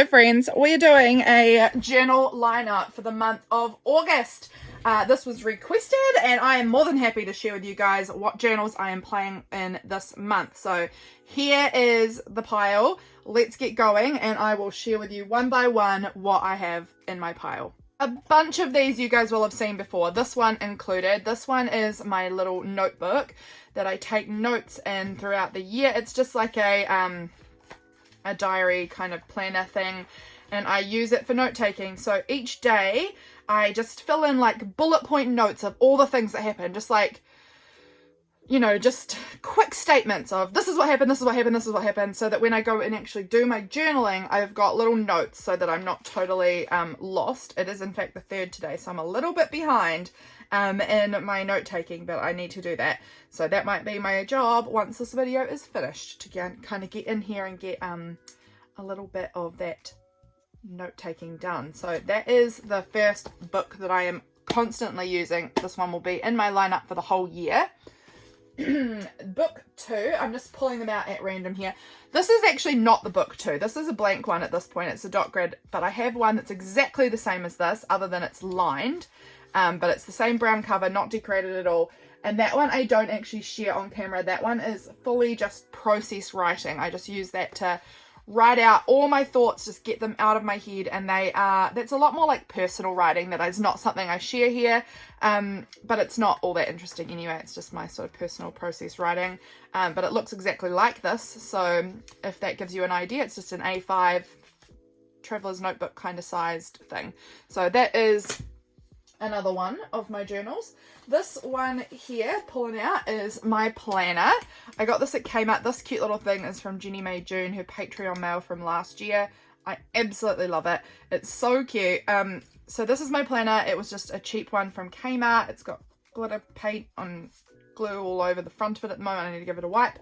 Hello friends, we're doing a journal lineup for the month of August. This was requested and I am more than happy to share with you guys what journals I am playing in this month. So here is the pile. Let's get going and I will share with you one by one what I have in my pile. A bunch of these you guys will have seen before, this one included. This one is my little notebook that I take notes in throughout the year. It's just like a diary kind of planner thing, and I use it for note taking. So each day I just fill in like bullet point notes of all the things that happen, just like, you know, just quick statements of this is what happened, this is what happened, this is what happened, so that when I go and actually do my journaling, I've got little notes so that I'm not totally lost. It is in fact the third today, so I'm a little bit behind in my note taking, but I need to do that. So that might be my job once this video is finished, to kind of get in here and get a little bit of that note taking done. So that is the first book that I am constantly using. This one will be in my lineup for the whole year. Book 2, I'm just pulling them out at random here. This is actually not the book 2. This is a blank one at this point. It's a dot grid, but I have one that's exactly the same as this, other than it's lined. But it's the same brown cover, not decorated at all. And that one I don't actually share on camera. That one is fully just process writing. I just use that to write out all my thoughts, just get them out of my head. And that's a lot more like personal writing. That is not something I share here. But it's not all that interesting anyway. It's just my sort of personal process writing. But it looks exactly like this. So if that gives you an idea, it's just an A5 traveler's notebook kind of sized thing. So that is another one of my journals. This one here, pulling out, is my planner. I got this at Kmart. This cute little thing is from Jenny Mae June, her Patreon mail from last year. I absolutely love it. It's so cute. So this is my planner. It was just a cheap one from Kmart. It's got glitter paint on glue all over the front of it at the moment. I need to give it a wipe.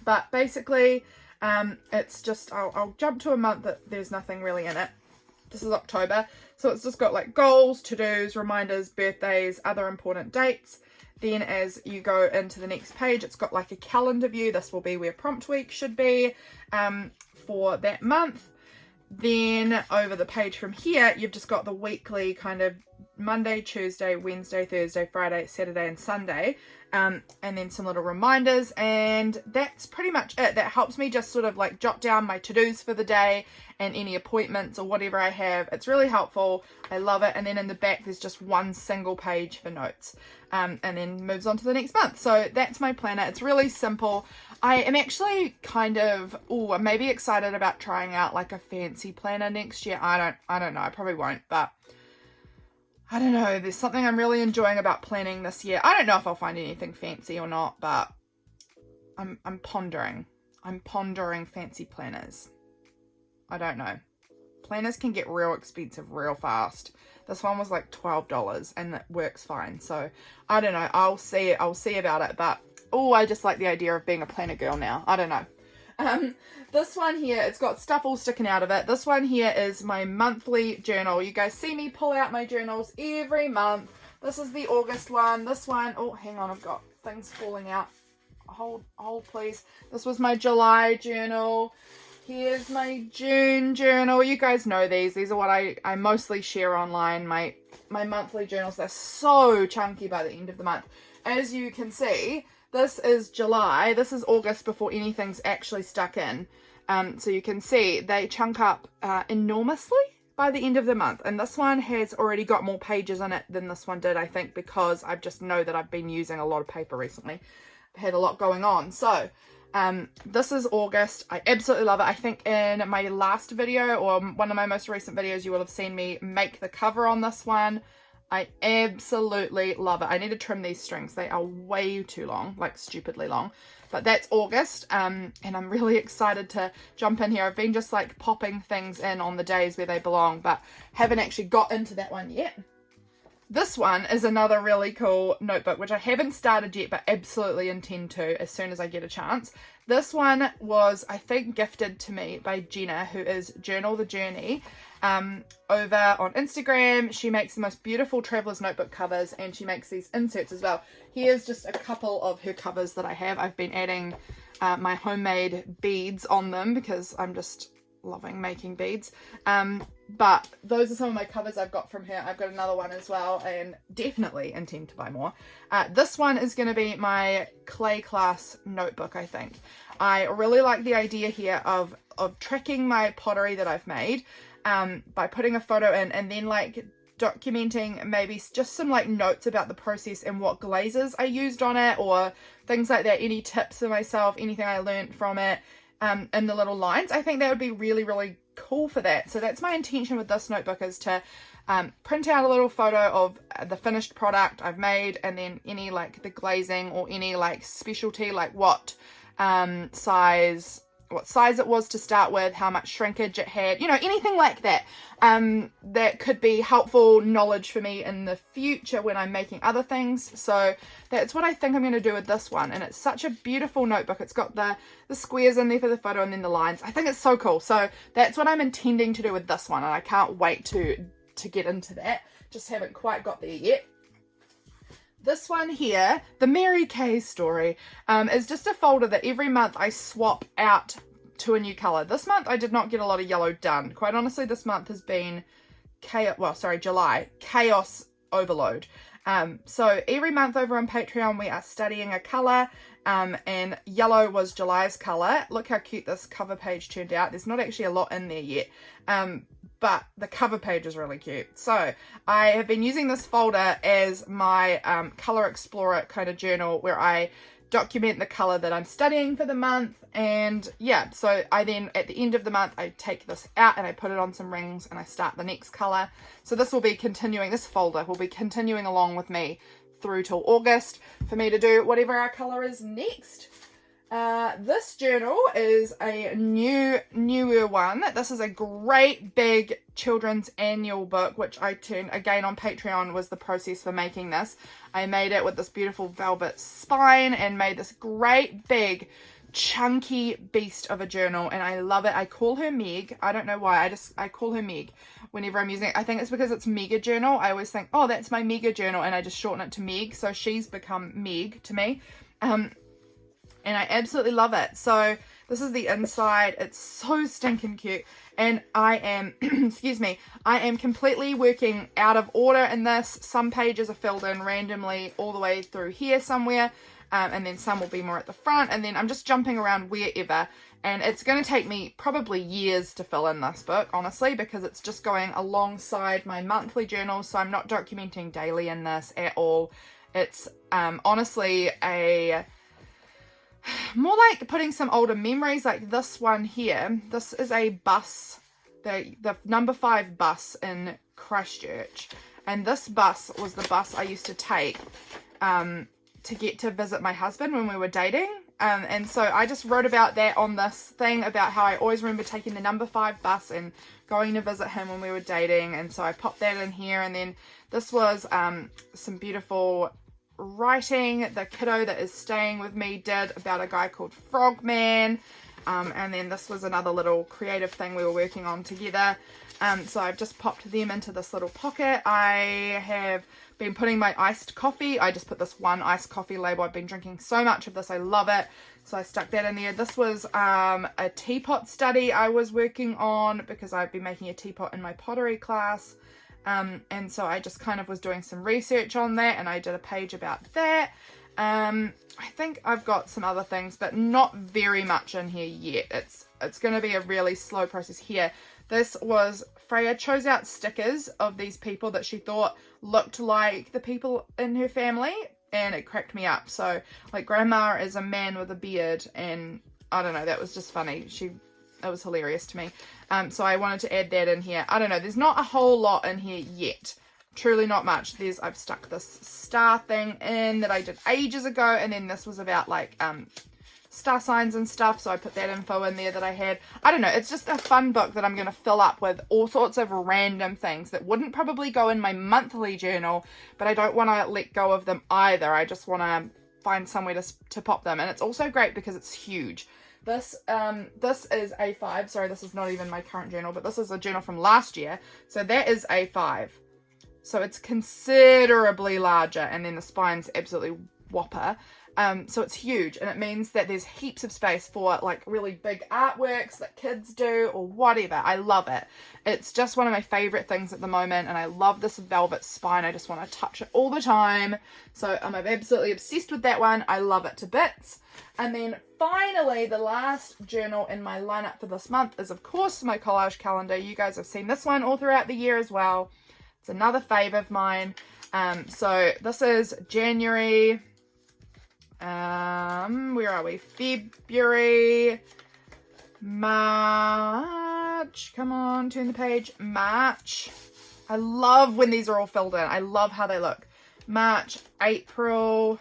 But basically, it's just, I'll jump to a month that there's nothing really in it. This is October, so it's just got like goals, to-dos, reminders, birthdays, other important dates. Then as you go into the next page, it's got like a calendar view. This will be where prompt week should be for that month. Then over the page from here, you've just got the weekly kind of Monday, Tuesday, Wednesday, Thursday, Friday, Saturday and Sunday, and then some little reminders, and that's pretty much it. That helps me just sort of like jot down my to-dos for the day and any appointments or whatever I have. It's really helpful. I love it. And then in the back there's just one single page for notes, and then moves on to the next month. So that's my planner. It's really simple. I am actually kind of maybe excited about trying out like a fancy planner next year. I don't know, I probably won't, but I don't know, there's something I'm really enjoying about planning this year. I don't know if I'll find anything fancy or not, but I'm pondering fancy planners. I don't know. Planners can get real expensive real fast. This one was like $12 and it works fine. So I don't know. I'll see about it. But I just like the idea of being a planner girl now. I don't know. This one here, it's got stuff all sticking out of it. This one here is my monthly journal. You guys see me pull out my journals every month. This is the August one. This one, hang on, I've got things falling out. Hold please. This was my July journal. Here's my June journal. You guys know these. These are what I mostly share online. My monthly journals. They're so chunky by the end of the month. As you can see, this is July. This is August before anything's actually stuck in. So you can see they chunk up enormously by the end of the month. And this one has already got more pages in it than this one did, I think, because I just know that I've been using a lot of paper recently. I've had a lot going on. So this is August. I absolutely love it. I think in my last video, or one of my most recent videos, you will have seen me make the cover on this one. I absolutely love it. I need to trim these strings. They are way too long, like stupidly long. But that's August, and I'm really excited to jump in here. I've been just like popping things in on the days where they belong, but haven't actually got into that one yet. This one is another really cool notebook, which I haven't started yet, but absolutely intend to as soon as I get a chance. This one was, I think, gifted to me by Jenna, who is Journal the Journey, over on Instagram. She makes the most beautiful traveler's notebook covers, and she makes these inserts as well. Here's just a couple of her covers that I have. I've been adding my homemade beads on them because I'm just loving making beads. But those are some of my covers I've got from her. I've got another one as well, and definitely intend to buy more. This one is going to be my clay class notebook, I think. I really like the idea here of tracking my pottery that I've made by putting a photo in, and then like documenting maybe just some like notes about the process and what glazes I used on it, or things like that, any tips for myself, anything I learned from it, in the little lines. I think that would be really, really cool for that. So that's my intention with this notebook, is to print out a little photo of the finished product I've made, and then any like the glazing or any like specialty, like what size it was to start with, how much shrinkage it had, you know, anything like that, that could be helpful knowledge for me in the future when I'm making other things. So that's what I think I'm going to do with this one, and it's such a beautiful notebook. It's got the squares in there for the photo and then the lines. I think it's so cool. So that's what I'm intending to do with this one, and I can't wait to get into that. Just haven't quite got there yet. This one here, the Mary Kay story, is just a folder that every month I swap out to a new colour. This month I did not get a lot of yellow done. Quite honestly, this month has been July, chaos overload. So every month over on Patreon we are studying a colour, and yellow was July's colour. Look how cute this cover page turned out. There's not actually a lot in there yet, but the cover page is really cute. So I have been using this folder as my Colour Explorer kind of journal, where I document the colour that I'm studying for the month. And yeah, so I then at the end of the month I take this out and I put it on some rings and I start the next colour. So this folder will be continuing along with me through till August for me to do whatever our colour is next. This journal is a newer one. This is a great big children's annual book, which I turned again on Patreon, was the process for making this. I made it with this beautiful velvet spine and made this great big chunky beast of a journal, and I love it. I call her Meg. I don't know why. I call her Meg whenever I'm using it. I think it's because it's Mega Journal. I always think, oh, that's my Mega Journal, and I just shorten it to Meg. So she's become Meg to me. And I absolutely love it. So this is the inside. It's so stinking cute. And I am, excuse me, I am completely working out of order in this. Some pages are filled in randomly all the way through here somewhere. And then some will be more at the front. And then I'm just jumping around wherever. And it's going to take me probably years to fill in this book, honestly, because it's just going alongside my monthly journal. So I'm not documenting daily in this at all. It's honestly more like putting some older memories, like this one here. This is a bus, the number 5 bus in Christchurch, and this bus was the bus I used to take to get to visit my husband when we were dating. And so I just wrote about that on this thing, about how I always remember taking the number 5 bus and going to visit him when we were dating. And so I popped that in here. And then this was some beautiful writing the kiddo that is staying with me did about a guy called Frogman. And then this was another little creative thing we were working on together. So I've just popped them into this little pocket. I have been putting my iced coffee. I just put this one iced coffee label. I've been drinking so much of this. I love it. So I stuck that in there. This was a teapot study I was working on because I've been making a teapot in my pottery class. And so I just kind of was doing some research on that, and I did a page about that. I think I've got some other things, but not very much in here yet. It's going to be a really slow process here. This was Freya chose out stickers of these people that she thought looked like the people in her family, and it cracked me up. So like grandma is a man with a beard, and I don't know, that was just funny. It was hilarious to me. So I wanted to add that in here. I don't know, there's not a whole lot in here yet. Truly not much. I've stuck this star thing in that I did ages ago, and then this was about like star signs and stuff, so I put that info in there that I had. I don't know, it's just a fun book that I'm going to fill up with all sorts of random things that wouldn't probably go in my monthly journal, but I don't want to let go of them either. I just want to find somewhere to pop them. And it's also great because it's huge. This is A5. Sorry, this is not even my current journal, but this is a journal from last year. So that is A5. So it's considerably larger, and then the spine's absolutely whopper. So it's huge, and it means that there's heaps of space for like really big artworks that kids do or whatever. I love it. It's just one of my favorite things at the moment, and I love this velvet spine. I just want to touch it all the time. So I'm absolutely obsessed with that one. I love it to bits. And then finally, the last journal in my lineup for this month is, of course, my collage calendar. You guys have seen this one all throughout the year as well. It's another fave of mine. So this is January, where are we? February, March. Come on, turn the page. March. I love when these are all filled in. I love how they look. March, April.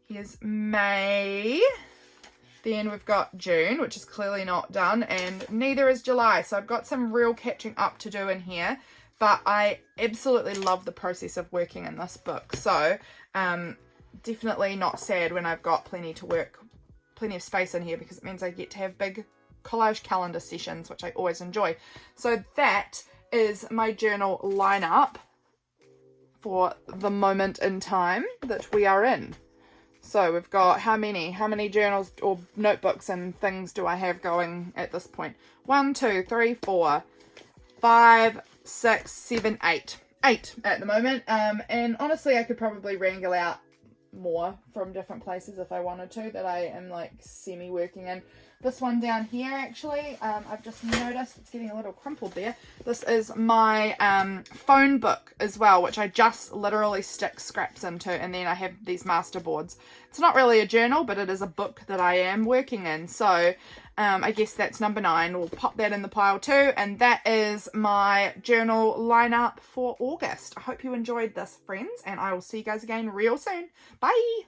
Here's May. Then we've got June, which is clearly not done, and neither is July. So I've got some real catching up to do in here, but I absolutely love the process of working in this book. So definitely not sad when I've got plenty of space in here, because it means I get to have big collage calendar sessions, which I always enjoy. So that is my journal lineup for the moment in time that we are in. So we've got how many journals or notebooks and things do I have going at this point? 1, 2, 3, 4, 5, 6, 7, 8. 8 at the moment. And honestly, I could probably wrangle out more from different places if I wanted to, that I am like semi working in. This one down here, actually, I've just noticed it's getting a little crumpled there. This is my phone book as well, which I just literally stick scraps into, and then I have these master boards. It's not really a journal, but it is a book that I am working in. So I guess that's number 9. We'll pop that in the pile too. And that is my journal lineup for August. I hope you enjoyed this, friends, and I will see you guys again real soon. Bye!